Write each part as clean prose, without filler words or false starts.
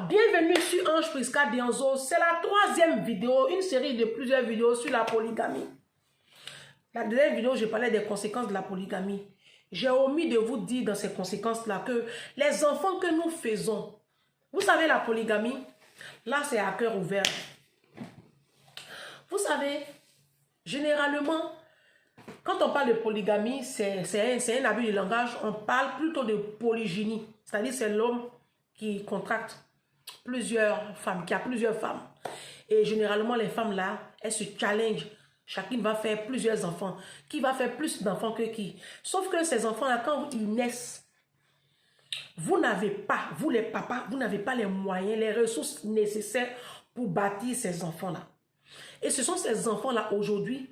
bienvenue sur Ange Prisca Dionzo. C'est la troisième vidéo, une série de plusieurs vidéos sur la polygamie. La deuxième vidéo, je parlais des conséquences de la polygamie. J'ai omis de vous dire dans ces conséquences-là que les enfants que nous faisons, vous savez la polygamie, là c'est à cœur ouvert. Vous savez, généralement, quand on parle de polygamie, c'est un abus de langage, on parle plutôt de polygynie. C'est-à-dire c'est l'homme qui contracte plusieurs femmes, qui a plusieurs femmes. Et généralement, les femmes là, elles se challengent. Chacune va faire plusieurs enfants. Qui va faire plus d'enfants que qui? Sauf que ces enfants-là, quand ils naissent, vous n'avez pas, vous les papas, vous n'avez pas les moyens, les ressources nécessaires pour bâtir ces enfants-là. Et ce sont ces enfants-là aujourd'hui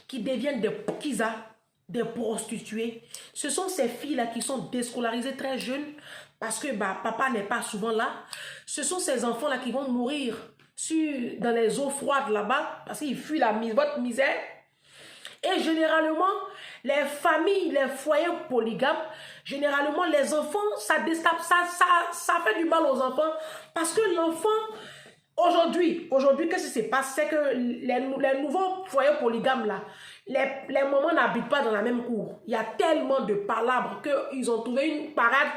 qui deviennent des prostituées. Ce sont ces filles-là qui sont déscolarisées très jeunes parce que papa n'est pas souvent là. Ce sont ces enfants-là qui vont mourir dans les eaux froides là-bas parce qu'ils fuient votre misère. Et généralement, les familles, les foyers polygames, généralement les enfants, ça fait du mal aux enfants parce que l'enfant, aujourd'hui, qu'est-ce qui se passe? C'est que les nouveaux foyers polygames là, les mamans n'habitent pas dans la même cour. Il y a tellement de palabres qu'ils ont trouvé une parade.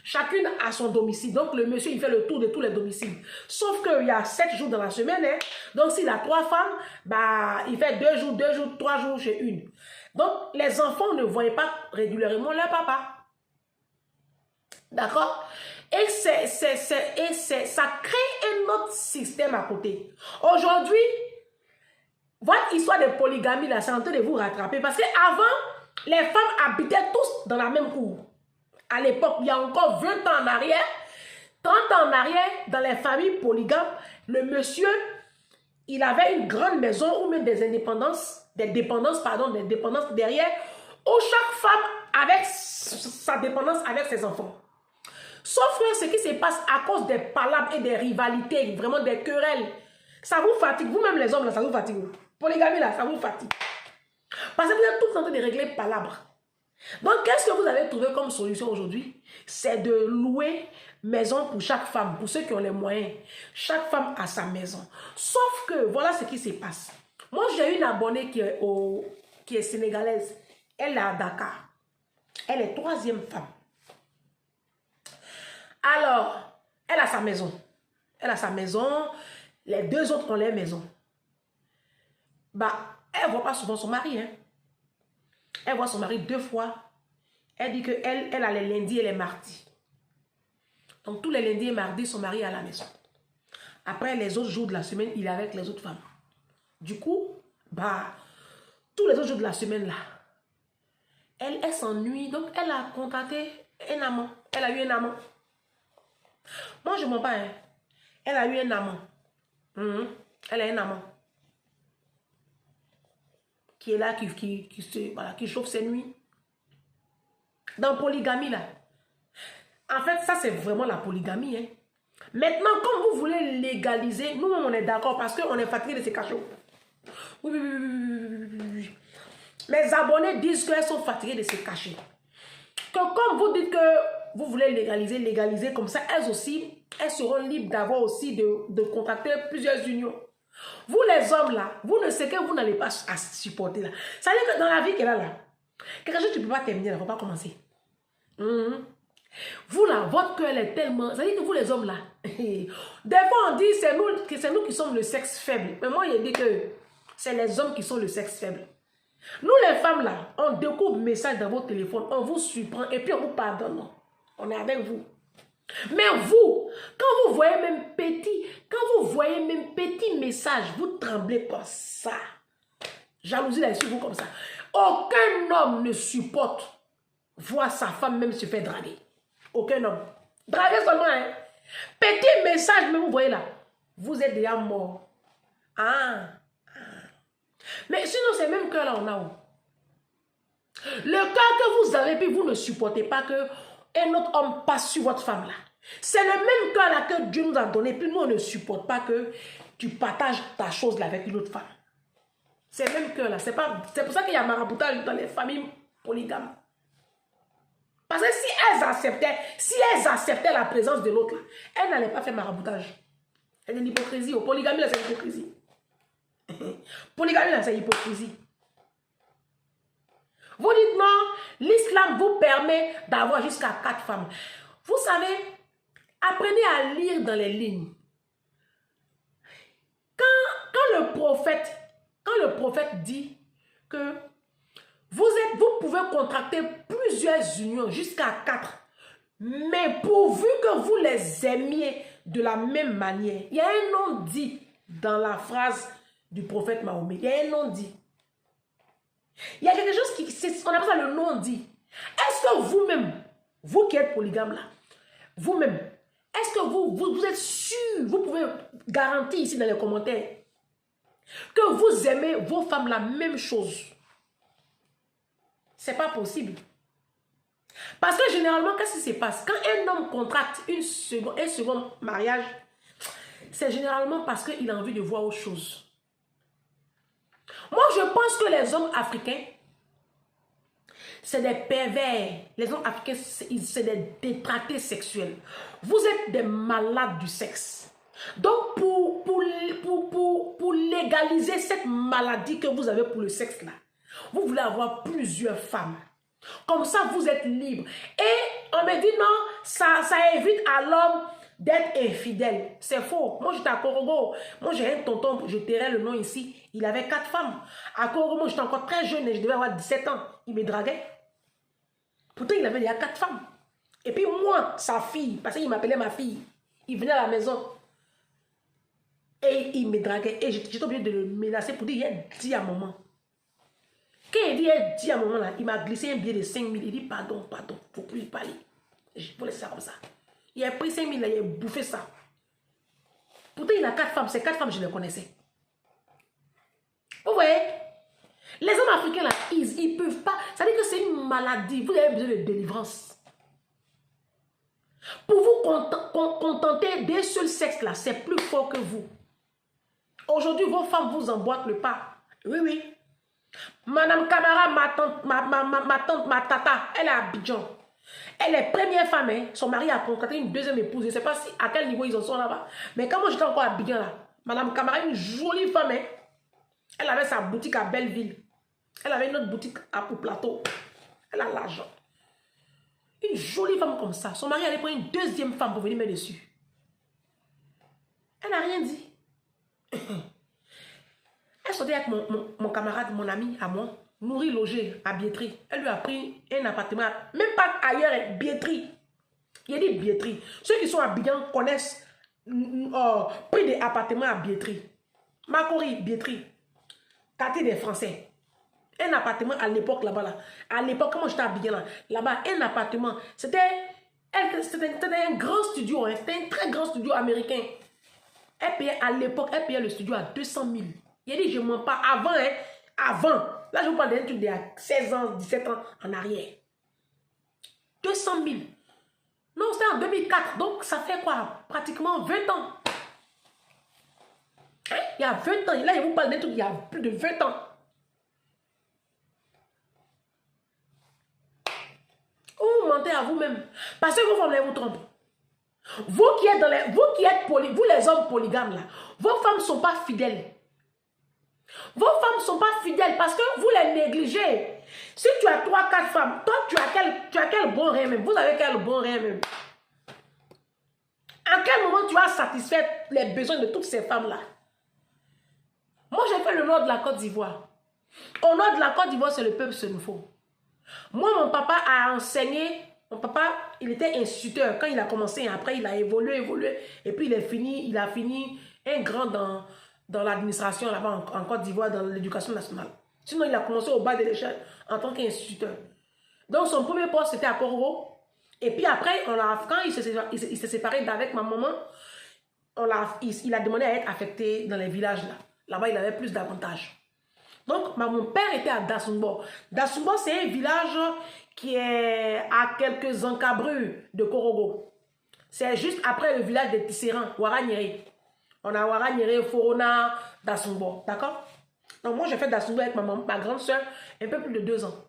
Chacune a son domicile. Donc, le monsieur, il fait le tour de tous les domiciles. Sauf qu'il y a 7 jours dans la semaine. Hein. Donc, s'il a 3 femmes, il fait 2 jours, 3 jours chez une. Donc, les enfants ne voient pas régulièrement leur papa. D'accord? Et ça crée un autre système à côté. Aujourd'hui, votre histoire de polygamie, là, c'est en train de vous rattraper. Parce qu'avant, les femmes habitaient tous dans la même cour. À l'époque, il y a encore 20 ans en arrière, 30 ans en arrière, dans les familles polygames, le monsieur, il avait une grande maison ou même des dépendances derrière, où chaque femme avait sa dépendance avec ses enfants. Sauf que ce qui se passe à cause des palabres et des rivalités, vraiment des querelles, ça vous fatigue. Vous-même les hommes, là, ça vous fatigue. Polygamie, là, ça vous fatigue. Parce que vous êtes tout le temps en train de régler palabres. Donc, qu'est-ce que vous avez trouvé comme solution aujourd'hui? C'est de louer maison pour chaque femme, pour ceux qui ont les moyens. Chaque femme a sa maison. Sauf que, voilà ce qui se passe. Moi, j'ai une abonnée qui est sénégalaise. Elle est à Dakar. Elle est 3e femme. Alors, elle a sa maison. Elle a sa maison. Les 2 autres ont leur maison. Elle ne voit pas souvent son mari, hein. Elle voit son mari 2 fois. Elle dit qu'elle a les lundis et les mardis. Donc, tous les lundis et mardis, son mari est à la maison. Après, les autres jours de la semaine, il est avec les autres femmes. Du coup, tous les autres jours de la semaine, là, elle s'ennuie. Donc, elle a contacté un amant. Elle a eu un amant. Moi, je ne mens pas. Hein. Elle a eu un amant. Elle a un amant. Qui est là, qui chauffe ses nuits. Dans polygamie, là. En fait, ça, c'est vraiment la polygamie. Hein. Maintenant, comme vous voulez légaliser, nous, on est d'accord parce qu'on est fatigué de ces cachots. Oui. Mes abonnés disent qu'elles sont fatiguées de se cacher. Que comme vous dites que vous voulez légaliser comme ça, elles aussi, elles seront libres d'avoir aussi de contacter plusieurs unions. Vous les hommes là, vous ne savez que vous n'allez pas à supporter là. Ça veut dire que dans la vie qu'elle a là, quelque chose tu ne peux pas terminer, il ne faut pas commencer. Vous là, votre cœur est tellement... Ça veut dire que vous les hommes là, des fois on dit que c'est nous qui sommes le sexe faible. Mais moi je dis que c'est les hommes qui sont le sexe faible. Nous les femmes là, on découvre un message dans votre téléphone, on vous surprend et puis on vous pardonne. On est avec vous. Mais vous, quand vous voyez même petit message, vous tremblez comme ça. Jalousie là sur vous comme ça. Aucun homme ne supporte voir sa femme même se faire draguer. Aucun homme. Draguer seulement, hein. Petit message, même vous voyez là. Vous êtes déjà mort. Mais sinon, c'est même cœur là, on a où? Le cœur que vous avez, puis vous ne supportez pas que un autre homme passe sur votre femme là. C'est le même cœur là que Dieu nous a donné. Puis nous, on ne supporte pas que tu partages ta chose là avec une autre femme. C'est le même cœur là. C'est pour ça qu'il y a maraboutage dans les familles polygames. Parce que si elles acceptaient la présence de l'autre, elles n'allaient pas faire maraboutage. C'est de l'hypocrisie. Polygamie, là, c'est l'hypocrisie. Polygamie, là, c'est l'hypocrisie. Vous dites non, l'islam vous permet d'avoir jusqu'à 4 femmes. Vous savez, apprenez à lire dans les lignes. Quand le prophète dit que vous pouvez contracter plusieurs unions jusqu'à 4, mais pourvu que vous les aimiez de la même manière. Il y a un nom dit dans la phrase du prophète Mahomet. Il y a un nom dit. Il y a quelque chose on appelle ça le non dit. Est-ce que vous-même, vous qui êtes polygame là, vous-même, est-ce que vous êtes sûr, vous pouvez garantir ici dans les commentaires, que vous aimez vos femmes la même chose? C'est pas possible. Parce que généralement, qu'est-ce qui se passe? Quand un homme contracte un second mariage, c'est généralement parce qu'il a envie de voir autre chose. Moi, je pense que les hommes africains, c'est des pervers. Les hommes africains, c'est des détractés sexuels. Vous êtes des malades du sexe. Donc, pour légaliser cette maladie que vous avez pour le sexe là, vous voulez avoir plusieurs femmes. Comme ça, vous êtes libre. Et on me dit non, ça évite à l'homme d'être infidèle. C'est faux. Moi, j'étais à Korogo. Moi, j'ai un tonton, je tairai le nom ici. Il avait 4 femmes. À Korogo, moi, j'étais encore très jeune et je devais avoir 17 ans. Il me draguait. Pourtant, il avait déjà 4 femmes. Et puis moi, sa fille, parce qu'il m'appelait ma fille, il venait à la maison. Et il me draguait. Et j'étais obligée de le menacer pour dire, il a dit à maman. Quand il dit à un moment là, il m'a glissé un billet de 5 000. Il dit pardon, il ne faut plus lui parler. Je peux laisser ça comme ça. Il a pris 5 000 là, il a bouffé ça. Pourtant, il a 4 femmes. Ces 4 femmes, je les connaissais. Vous voyez? Les hommes africains là, ils ne peuvent pas. Ça veut dire que c'est une maladie. Vous avez besoin de délivrance. Pour vous contenter d'un seul sexe là, c'est plus fort que vous. Aujourd'hui, vos femmes vous emboîtent le pas. Oui, oui. Madame Camara, ma tata, elle est à Abidjan. Elle est première femme, hein. Son mari a contracté une deuxième épouse. Je ne sais pas si, à quel niveau ils en sont là-bas. Mais quand moi j'étais encore à Abidjan là, Madame Camara, une jolie femme, hein. Elle avait sa boutique à Belleville. Elle avait une autre boutique au plateau. Elle a l'argent. Une jolie femme comme ça. Son mari allait prendre une deuxième femme pour venir mettre dessus. Elle n'a rien dit. Elle sortait avec mon camarade, mon ami à moi, nourri, logé à Biétry. Elle lui a pris un appartement, même pas ailleurs, Biétry. Il a dit Biétry. Ceux qui sont à Bigan connaissent pris des appartements à Biétry. Macori, Biétry. Quartier des Français. Un appartement à l'époque là-bas. Là. À l'époque, comment j'étais à Bigan là-bas, un appartement. C'était un grand studio. Hein, c'était un très grand studio américain. Elle payait à l'époque, elle payait le studio à 200 000. Il a dit, je ne mens pas. Avant, hein, avant. Là, je vous parle d'un truc d'il y a 16 ans, 17 ans en arrière. 200 000. Non, c'était en 2004. Donc, ça fait quoi? Pratiquement 20 ans. Hein? Il y a 20 ans. Là, je vous parle d'un truc d'il y a plus de 20 ans. Vous mentez à vous-même. Parce que vos femmes vous trompent. Vous qui êtes vous les hommes polygames là, vos femmes ne sont pas fidèles. Vos femmes ne sont pas fidèles parce que vous les négligez. Si tu as 3-4 femmes, toi tu as quel bon rien même? Vous avez quel bon rien même? À quel moment tu as satisfait les besoins de toutes ces femmes-là? Moi j'ai fait le nord de la Côte d'Ivoire. Au nord de la Côte d'Ivoire, c'est le peuple Senufo. Moi, mon papa a enseigné. Mon papa, il était instituteur quand il a commencé. Après, il a évolué. Et puis, il a fini un grand dans l'administration là-bas en Côte d'Ivoire, dans l'éducation nationale. Sinon, il a commencé au bas de l'échelle en tant qu'instituteur. Donc, son premier poste, c'était à Korogo. Et puis après, quand il s'est séparé d'avec ma maman, il a demandé à être affecté dans les villages là. Là-bas, il avait plus d'avantages. Donc, mon père était à Dasumbo. Dasumbo, c'est un village qui est à quelques encabrures de Korogo. C'est juste après le village de Tisserand, Waranyere. On a Waranyere, Forona, Dasumbo. D'accord? Donc, moi, j'ai fait Dasumbo avec ma grande soeur, un peu plus de 2 ans.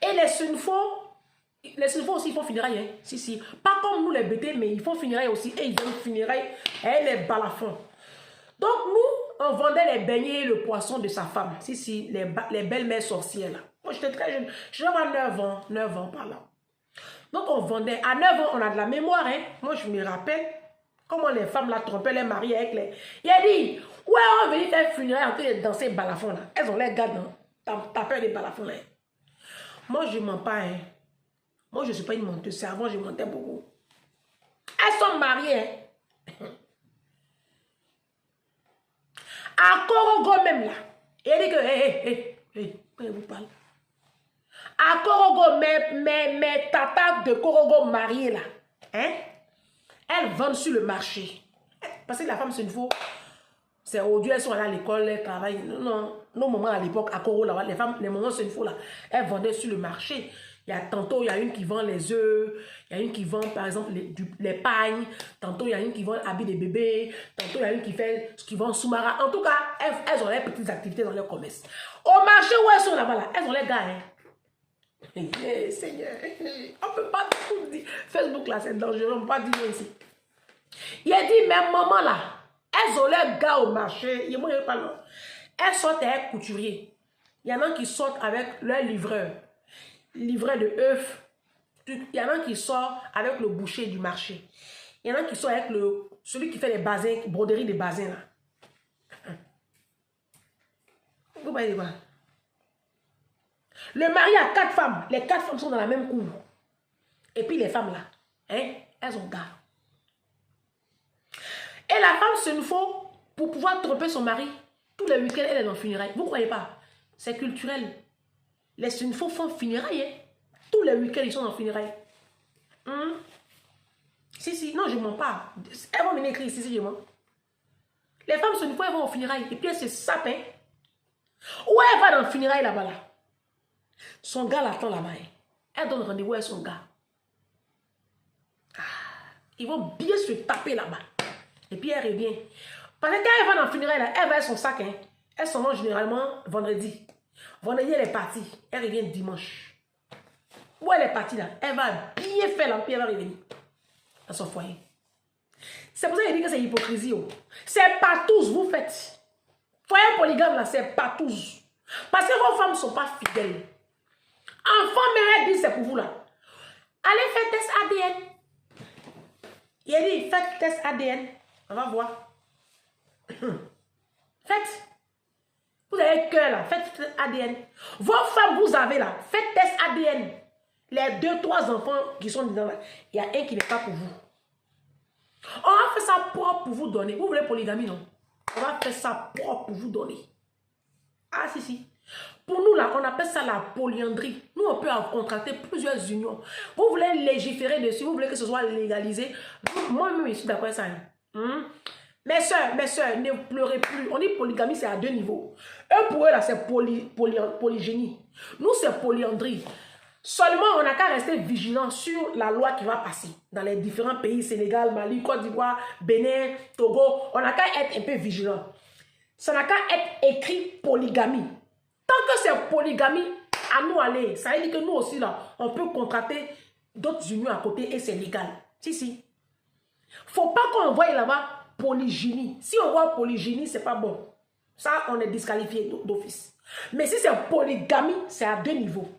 Et les Sunfo, Les Sinfo aussi, ils font funérailles. Hein? Si, si. Pas comme nous, les bêtés, mais ils font funérailles aussi. Et ils donnent funérailles et les balafons. Donc, nous, on vendait les beignets et le poisson de sa femme. Si, si, les belles-mères sorcières, là. Moi, j'étais très jeune. J'avais 9 ans par là. Donc, on vendait. À 9 ans, on a de la mémoire. Hein? Moi, je me rappelle comment les femmes la trompaient, les maris avec les... Il a dit, ouais, on va venir faire funérailles en train de danser balafons, là. Elles ont les gars dans taper des balafons, là. Moi, je ne mens pas, hein. Moi, je ne suis pas une menteuse. C'est avant, je mentais beaucoup. Elles sont mariées, hein. À Korogo même, là. Il dit que, quand vous parlez. À Korogo, mes tatas de Korogo mariées, là. Hein? Elles vendent sur le marché. Parce que la femme, c'est une faux. C'est odieux, elles sont allées à l'école, elles travaillent. Non, nos mamans à l'époque, à Koro, là, les femmes, les mamans, c'est une faux, là. Elles vendaient sur le marché. Tantôt, il y a une qui vend les œufs, il y a une qui vend, par exemple, les pagnes. Tantôt, il y a une qui vend habits des bébés. Tantôt, il y a une qui vend sous-marin. En tout cas, elles ont les petites activités dans leur commerce. Au marché où elles sont là-bas, là, elles ont les gars, hein. Seigneur, on ne peut pas tout dire. Facebook, là, c'est dangereux, on ne peut pas dire ici. Il a dit, mais maman, là, elles ont les gars au marché. Elles sortent avec couturier. Il y en a qui sortent avec leur livreur de œufs. Il y en a qui sortent avec le boucher du marché. Il y en a qui sortent avec celui qui fait les basins, broderie des basins, là. Vous voyez quoi? Le mari a 4 femmes. Les 4 femmes sont dans la même cour. Et puis les femmes là, hein, elles ont gars. Et la femme, c'est une faut pour pouvoir tromper son mari. Tous les week-ends, elle est dans funérailles. Vous ne croyez pas? C'est culturel. Les Sunfo font funérailles. Hein? Tous les week-ends, ils sont dans funérailles. Si, non, je ne mens pas. Elles vont venir écrire ici, si je mens. Les femmes Sunfo, elles vont au funérailles. Et puis elles se sapent. Hein? Où elle va dans le funérailles là-bas là? Son gars l'attend là-bas. Hein? Elle donne rendez-vous à son gars. Ils vont bien se taper là-bas. Et puis elle revient. Parce que quand elle va dans le funérailles là, elle va avec son sac. Hein? Elle s'en va généralement vendredi. Vendredi, elle est partie. Elle revient dimanche. Où elle est partie là? Elle va bien faire l'empire, elle va revenir dans son foyer. C'est pour ça qu'il dit que c'est hypocrisie. Oh. C'est pas tous vous faites. Foyer polygame là, c'est pas tous. Parce que vos femmes ne sont pas fidèles. Enfant, mais elle dit c'est pour vous là. Allez faire test ADN. Il a dit faites test ADN. On va voir. Faites. Vous avez cœur là, faites test ADN. Vos femmes, vous avez là, faites test ADN. Les 2-3 enfants qui sont dedans là, il y a un qui n'est pas pour vous. On va faire ça propre pour vous donner. Vous voulez polygamie, non? On va faire ça propre pour vous donner. Ah, si. Pour nous, là, on appelle ça la polyandrie. Nous, on peut contracter plusieurs unions. Vous voulez légiférer dessus, vous voulez que ce soit légalisé. Moi-même, je suis d'accord avec ça. Mes soeurs, ne pleurez plus. On dit polygamie, c'est à 2 niveaux. Eux, pour eux, là, c'est polygénie. Nous, c'est polyandrie. Seulement, on n'a qu'à rester vigilant sur la loi qui va passer dans les différents pays, Sénégal, Mali, Côte d'Ivoire, Bénin, Togo. On n'a qu'à être un peu vigilant. Ça n'a qu'à être écrit polygamie. Tant que c'est polygamie, à nous aller. Ça veut dire que nous aussi, là, on peut contracter d'autres unions à côté et c'est légal. Si. Faut pas qu'on voie là-bas polygynie. Si on voit polygynie, c'est pas bon. Ça, on est disqualifié d'office. Mais si c'est polygamie, c'est à 2 niveaux.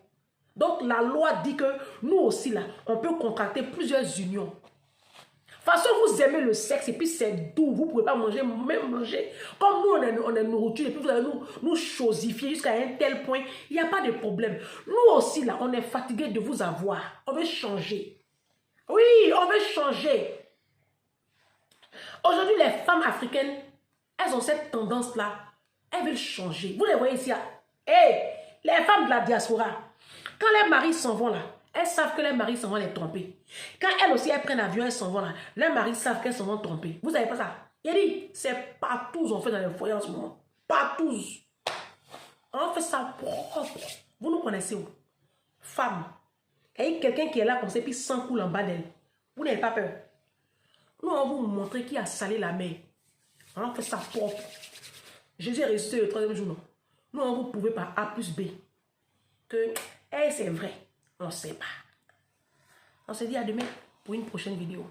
Donc, la loi dit que nous aussi, là, on peut contracter plusieurs unions. De toute façon, vous aimez le sexe et puis c'est doux. Vous ne pouvez pas manger, même manger. Comme nous, on est nourriture et puis vous allez nous chosifier jusqu'à un tel point. Il n'y a pas de problème. Nous aussi, là, on est fatigué de vous avoir. On veut changer. Oui, on veut changer. Aujourd'hui, les femmes africaines, elles ont cette tendance-là. Elles veulent changer. Vous les voyez ici. Les femmes de la diaspora, quand les maris s'en vont là, elles savent que les maris s'en vont les tromper. Quand elles aussi, elles prennent l'avion, elles s'en vont là, les maris savent qu'elles s'en vont tromper. Vous savez pas ça? Il a dit, c'est pas tous on fait dans les foyers en ce moment. Pas tous. On fait ça propre. Vous nous connaissez où? Femme. Et quelqu'un qui est là comme ça, puis 100 coups en bas d'elle. Vous n'avez pas peur. Nous, on va vous montrer qui a salé la mer. On fait ça propre. Jésus est ressuscité le 3e jour, non? Nous, on vous prouver par A plus B que c'est vrai. On ne sait pas. On se dit à demain pour une prochaine vidéo.